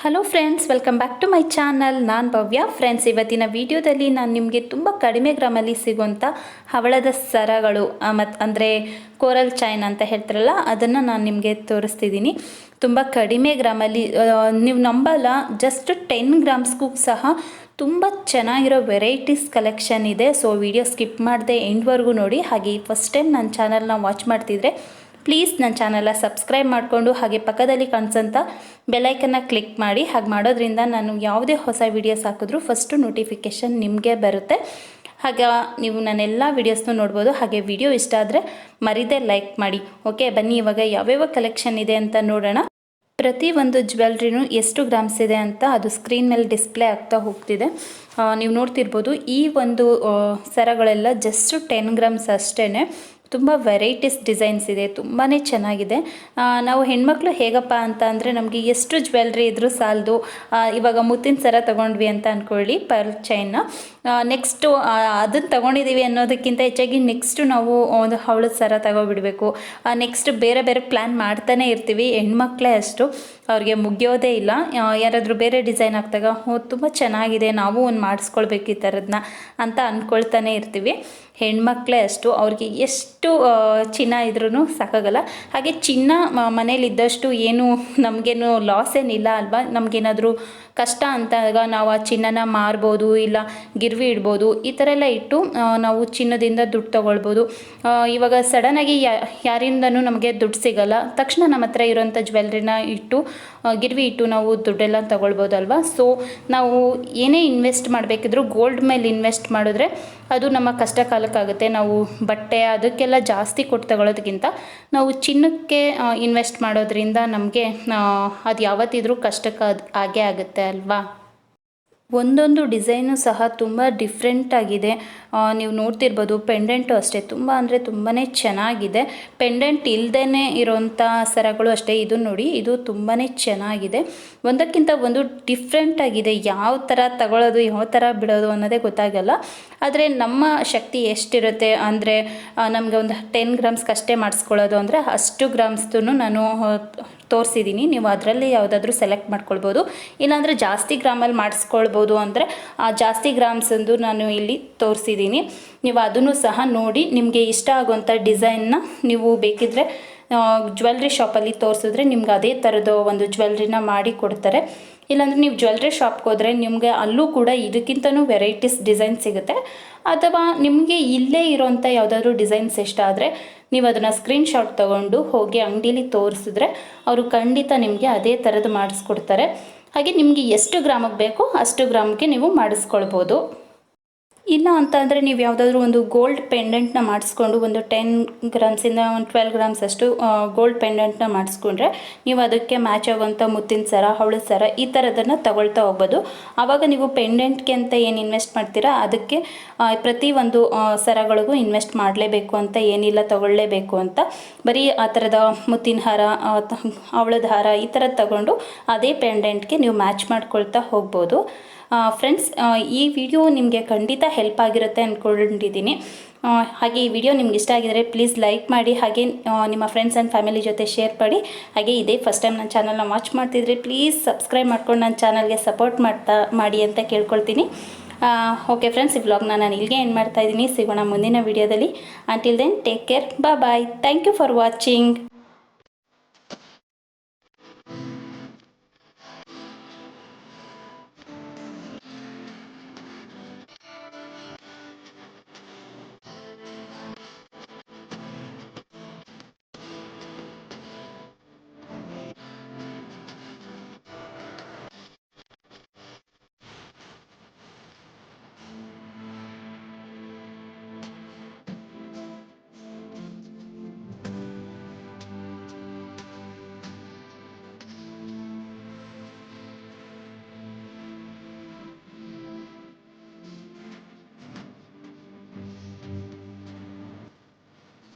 Hello friends, welcome back to my channel. ನಾನು Bhavya. Friends, ಇವತ್ತಿನ ವಿಡಿಯೋದಲ್ಲಿ ನಾನು ನಿಮಗೆ ತುಂಬ ಕಡಿಮೆ ಗ್ರಾಮಲ್ಲಿ ಸಿಗುವಂಥ ಹವಳದ ಸರಗಳು ಅಂದರೆ ಕೋರಲ್ ಚೈನ್ ಅಂತ ಹೇಳ್ತಾರಲ್ಲ, ಅದನ್ನು ನಾನು ನಿಮಗೆ ತೋರಿಸ್ತಿದ್ದೀನಿ. ತುಂಬ ಕಡಿಮೆ ಗ್ರಾಮಲ್ಲಿ, ನೀವು ನಂಬಲ್ಲ, ಜಸ್ಟ್ 10 ಗ್ರಾಮ್ಸ್ಗೂ ಸಹ ತುಂಬ ಚೆನ್ನಾಗಿರೋ ವೆರೈಟೀಸ್ ಕಲೆಕ್ಷನ್ ಇದೆ. ಸೊ ವಿಡಿಯೋ ಸ್ಕಿಪ್ ಮಾಡದೆ ಎಂಡ್ವರೆಗೂ ನೋಡಿ. ಹಾಗೆ ಫಸ್ಟ್ ಟೈಮ್ ನನ್ನ ಚಾನಲ್ನ ವಾಚ್ ಮಾಡ್ತಿದ್ರೆ ಪ್ಲೀಸ್ ನನ್ನ ಚಾನಲ್ನ ಸಬ್ಸ್ಕ್ರೈಬ್ ಮಾಡಿಕೊಂಡು ಹಾಗೆ ಪಕ್ಕದಲ್ಲಿ ಕಾಣಿಸೋಂಥ ಬೆಲೈಕನ್ನ ಕ್ಲಿಕ್ ಮಾಡಿ. ಹಾಗೆ ಮಾಡೋದ್ರಿಂದ ನಾನು ಯಾವುದೇ ಹೊಸ ವೀಡಿಯೋಸ್ ಹಾಕಿದ್ರೂ ಫಸ್ಟು ನೋಟಿಫಿಕೇಷನ್ ನಿಮಗೆ ಬರುತ್ತೆ. ಹಾಗೆ ನೀವು ನನ್ನೆಲ್ಲ ವೀಡಿಯೋಸ್ನೂ ನೋಡ್ಬೋದು. ಹಾಗೆ ವಿಡಿಯೋ ಇಷ್ಟ ಆದರೆ ಮರಿದೇ ಲೈಕ್ ಮಾಡಿ. ಓಕೆ, ಬನ್ನಿ ಇವಾಗ ಯಾವ್ಯಾವ ಕಲೆಕ್ಷನ್ ಇದೆ ಅಂತ ನೋಡೋಣ. ಪ್ರತಿ ಒಂದು ಜ್ಯುವೆಲ್ರಿನೂ ಎಷ್ಟು ಗ್ರಾಮ್ಸ್ ಇದೆ ಅಂತ ಅದು ಸ್ಕ್ರೀನ್ ಮೇಲೆ ಡಿಸ್ಪ್ಲೇ ಆಗ್ತಾ ಹೋಗ್ತಿದೆ. ನೀವು ನೋಡ್ತಿರ್ಬೋದು, ಈ ಒಂದು ಸರಗಳೆಲ್ಲ ಜಸ್ಟ್ 10 ಗ್ರಾಮ್ಸ್ ಅಷ್ಟೇ. ತುಂಬ ವೆರೈಟೀಸ್ ಡಿಸೈನ್ಸ್ ಇದೆ, ತುಂಬಾ ಚೆನ್ನಾಗಿದೆ. ನಾವು ಹೆಣ್ಮಕ್ಳು ಹೇಗಪ್ಪ ಅಂತ ಅಂದರೆ, ನಮಗೆ ಎಷ್ಟು ಜ್ಯುವೆಲ್ರಿ ಇದ್ರೂ ಸಾಲದು. ಇವಾಗ ಮುತ್ತಿನ ಸರ ತೊಗೊಂಡ್ವಿ ಅಂತ ಅಂದ್ಕೊಳ್ಳಿ, ಪರ್ಲ್ ಚೈನ್ನ. ನೆಕ್ಸ್ಟು ಅದನ್ನು ತೊಗೊಂಡಿದ್ದೀವಿ ಅನ್ನೋದಕ್ಕಿಂತ ಹೆಚ್ಚಾಗಿ ನೆಕ್ಸ್ಟು ನಾವು ಒಂದು ಹವಳದ ಸರ ತಗೋಬಿಡಬೇಕು. ನೆಕ್ಸ್ಟ್ ಬೇರೆ ಬೇರೆ ಪ್ಲ್ಯಾನ್ ಮಾಡ್ತಾನೆ ಇರ್ತೀವಿ. ಹೆಣ್ಮಕ್ಳೇ ಅಷ್ಟು, ಅವ್ರಿಗೆ ಮುಗಿಯೋದೇ ಇಲ್ಲ. ಯಾರಾದರೂ ಬೇರೆ ಡಿಸೈನ್ ಹಾಕಿದಾಗ ತುಂಬ ಚೆನ್ನಾಗಿದೆ, ನಾವು ಒಂದು ಮಾಡಿಸ್ಕೊಳ್ಬೇಕು ಈ ಥರದನ್ನ ಅಂತ ಅಂದ್ಕೊಳ್ತಾನೆ ಇರ್ತೀವಿ. ಹೆಣ್ಮಕ್ಳೇ ಅಷ್ಟು, ಅವ್ರಿಗೆ ಎಷ್ಟು ಚಿನ್ನ ಇದ್ರೂ ಸಾಕಾಗಲ್ಲ. ಹಾಗೆ ಚಿನ್ನ ಮನೇಲಿದ್ದಷ್ಟು ಏನು ನಮಗೇನು ಲಾಸ್ ಏನಿಲ್ಲ ಅಲ್ವಾ. ನಮಗೇನಾದರೂ ಕಷ್ಟ ಅಂತಾಗ ನಾವು ಆ ಚಿನ್ನನ ಮಾರ್ಬೋದು, ಇಲ್ಲ ಗಿರ್ವಿ ಇಡ್ಬೋದು. ಈ ಥರ ಎಲ್ಲ ಇಟ್ಟು ನಾವು ಚಿನ್ನದಿಂದ ದುಡ್ಡು ತೊಗೊಳ್ಬೋದು. ಇವಾಗ ಸಡನ್ನಾಗಿ ಯಾರಿಂದನೂ ನಮಗೆ ದುಡ್ಡು ಸಿಗಲ್ಲ. ತಕ್ಷಣ ನಮ್ಮ ಹತ್ರ ಇರೋಂಥ ಜ್ಯುವೆಲ್ರಿನ ಇಟ್ಟು ಗಿರ್ವಿ ಇಟ್ಟು ನಾವು ದುಡ್ಡೆಲ್ಲ ತೊಗೊಳ್ಬೋದಲ್ವ. ಸೊ ನಾವು ಏನೇ ಇನ್ವೆಸ್ಟ್ ಮಾಡಬೇಕಿದ್ರೂ ಗೋಲ್ಡ್ ಮೇಲೆ ಇನ್ವೆಸ್ಟ್ ಮಾಡಿದ್ರೆ ಅದು ನಮ್ಮ ಕಷ್ಟ ಕಾಲಕ್ಕಾಗುತ್ತೆ. ನಾವು ಬಟ್ಟೆ ಅದಕ್ಕೆಲ್ಲ ಜಾಸ್ತಿ ಕೊಟ್ಟು ತಗೊಳ್ಳೋದಕ್ಕಿಂತ ನಾವು ಚಿನ್ನಕ್ಕೆ ಇನ್ವೆಸ್ಟ್ ಮಾಡೋದ್ರಿಂದ ನಮಗೆ ಅದು ಯಾವತ್ತಿದ್ರೂ ಕಷ್ಟಕ್ಕೆ ಆಗೇ ಆಗುತ್ತೆ ಅಲ್ವಾ. ಒಂದೊಂದು ಡಿಸೈನು ಸಹ ತುಂಬ ಡಿಫ್ರೆಂಟಾಗಿದೆ. ನೀವು ನೋಡ್ತಿರ್ಬೋದು, ಪೆಂಡೆಂಟು ಅಷ್ಟೇ ತುಂಬ ಅಂದರೆ ತುಂಬಾ ಚೆನ್ನಾಗಿದೆ. ಪೆಂಡೆಂಟ್ ಇಲ್ಲದೇ ಇರೋಂಥ ಸರಗಳು ಅಷ್ಟೇ. ಇದು ನೋಡಿ, ಇದು ತುಂಬಾ ಚೆನ್ನಾಗಿದೆ. ಒಂದಕ್ಕಿಂತ ಒಂದು ಡಿಫ್ರೆಂಟಾಗಿದೆ. ಯಾವ ಥರ ತಗೊಳ್ಳೋದು, ಯಾವ ಥರ ಬಿಡೋದು ಅನ್ನೋದೇ ಗೊತ್ತಾಗಲ್ಲ. ಆದರೆ ನಮ್ಮ ಶಕ್ತಿ ಎಷ್ಟಿರುತ್ತೆ ಅಂದರೆ, ನಮಗೆ ಒಂದು 10 ಗ್ರಾಮ್ಸ್ಗೆ ಅಷ್ಟೇ ಮಾಡಿಸ್ಕೊಳ್ಳೋದು ಅಂದರೆ ಅಷ್ಟು ಗ್ರಾಮ್ಸ್ದು ನಾನು ತೋರಿಸಿದ್ದೀನಿ. ನೀವು ಅದರಲ್ಲಿ ಯಾವುದಾದ್ರೂ ಸೆಲೆಕ್ಟ್ ಮಾಡ್ಕೊಳ್ಬೋದು. ಇಲ್ಲಾಂದರೆ ಜಾಸ್ತಿ ಗ್ರಾಮಲ್ಲಿ ಮಾಡಿಸ್ಕೊಳ್ಬೋದು ಅಂದರೆ ಜಾಸ್ತಿ ಗ್ರಾಮ್ಸಂದು ನಾನು ಇಲ್ಲಿ ತೋರಿಸಿದ್ದೀನಿ. ನೀವು ಅದನ್ನು ಸಹ ನೋಡಿ, ನಿಮಗೆ ಇಷ್ಟ ಆಗುವಂಥ ಡಿಸೈನ್ನ ನೀವು ಬೇಕಿದ್ದರೆ ಜ್ಯುವೆಲ್ರಿ ಶಾಪಲ್ಲಿ ತೋರಿಸಿದ್ರೆ ನಿಮ್ಗೆ ಅದೇ ಥರದ ಒಂದು ಜ್ಯುವೆಲ್ರಿನ ಮಾಡಿ ಕೊಡ್ತಾರೆ. ಇಲ್ಲಾಂದರೆ ನೀವು ಜ್ಯುವೆಲ್ರಿ ಶಾಪ್ಗೆ ಹೋದರೆ ನಿಮಗೆ ಅಲ್ಲೂ ಕೂಡ ಇದಕ್ಕಿಂತನೂ ವೆರೈಟೀಸ್ ಡಿಸೈನ್ ಸಿಗುತ್ತೆ. ಅಥವಾ ನಿಮಗೆ ಇಲ್ಲೇ ಇರೋಂಥ ಯಾವುದಾದ್ರೂ ಡಿಸೈನ್ಸ್ ಇಷ್ಟ ಆದರೆ ನೀವು ಅದನ್ನು ಸ್ಕ್ರೀನ್ಶಾಟ್ ತೊಗೊಂಡು ಹೋಗಿ ಅಂಗಡೀಲಿ ತೋರಿಸಿದ್ರೆ ಅವರು ಖಂಡಿತ ನಿಮಗೆ ಅದೇ ಥರದ್ದು ಮಾಡಿಸ್ಕೊಡ್ತಾರೆ. ಹಾಗೆ ನಿಮಗೆ ಎಷ್ಟು ಗ್ರಾಮಿಗೆ ಬೇಕೋ ಅಷ್ಟು ಗ್ರಾಮ್ಗೆ ನೀವು ಮಾಡಿಸ್ಕೊಳ್ಬೋದು. ಇಲ್ಲ ಅಂತ ಅಂದರೆ ನೀವು ಯಾವುದಾದ್ರೂ ಒಂದು ಗೋಲ್ಡ್ ಪೆಂಡೆಂಟ್ನ ಮಾಡಿಸ್ಕೊಂಡು ಒಂದು 10 ಗ್ರಾಮ್ಸಿಂದ ಒಂದು 12 ಗ್ರಾಮ್ಸ್ ಅಷ್ಟು ಗೋಲ್ಡ್ ಪೆಂಡೆಂಟ್ನ ಮಾಡಿಸ್ಕೊಂಡ್ರೆ ನೀವು ಅದಕ್ಕೆ ಮ್ಯಾಚ್ ಆಗುವಂಥ ಮುತ್ತಿನ ಸರ, ಹವಳದ ಸರ ಈ ಥರದನ್ನು ತಗೊಳ್ತಾ ಹೋಗ್ಬೋದು. ಆವಾಗ ನೀವು ಪೆಂಡೆಂಟ್ಗೆ ಅಂತ ಏನು ಇನ್ವೆಸ್ಟ್ ಮಾಡ್ತೀರಾ ಅದಕ್ಕೆ ಪ್ರತಿ ಒಂದು ಸರಗಳಿಗೂ ಇನ್ವೆಸ್ಟ್ ಮಾಡಲೇಬೇಕು ಅಂತ ಏನಿಲ್ಲ, ತಗೊಳ್ಳೇಬೇಕು ಅಂತ. ಬರೀ ಆ ಥರದ ಮುತ್ತಿನ ಹಾರ, ಹವಳದ ಹಾರ ಈ ಥರದ್ದು ತಗೊಂಡು ಅದೇ ಪೆಂಡೆಂಟ್ಗೆ ನೀವು ಮ್ಯಾಚ್ ಮಾಡ್ಕೊಳ್ತಾ ಹೋಗ್ಬೋದು. ಫ್ರೆಂಡ್ಸ್, ಈ ವಿಡಿಯೋ ನಿಮಗೆ ಖಂಡಿತ ಹೆಲ್ಪ್ ಆಗಿರುತ್ತೆ ಅಂದ್ಕೊಂಡಿದ್ದೀನಿ. ಹಾಗೆ ಈ ವಿಡಿಯೋ ನಿಮ್ಗೆ ಇಷ್ಟ ಆಗಿದರೆ ಪ್ಲೀಸ್ ಲೈಕ್ ಮಾಡಿ. ಹಾಗೆ ನಿಮ್ಮ ಫ್ರೆಂಡ್ಸ್ ಆ್ಯಂಡ್ ಫ್ಯಾಮಿಲಿ ಜೊತೆ ಶೇರ್ ಮಾಡಿ. ಹಾಗೆ ಇದೇ ಫಸ್ಟ್ ಟೈಮ್ ನನ್ನ ಚಾನಲ್ನ ವಾಚ್ ಮಾಡ್ತಿದ್ರೆ ಪ್ಲೀಸ್ ಸಬ್ಸ್ಕ್ರೈಬ್ ಮಾಡ್ಕೊಂಡು ನನ್ನ ಚಾನಲ್ಗೆ ಸಪೋರ್ಟ್ ಮಾಡಿ ಅಂತ ಕೇಳ್ಕೊಳ್ತೀನಿ. ಓಕೆ ಫ್ರೆಂಡ್ಸ್, ಈ ವ್ಲಾಗ್ನ ನಾನು ಇಲ್ಲಿಗೆ ಎಂಡ್ ಮಾಡ್ತಾಯಿದ್ದೀನಿ. ಸಿಗೋಣ ಮುಂದಿನ ವಿಡಿಯೋದಲ್ಲಿ. Until then take care, bye. Thank you for watching.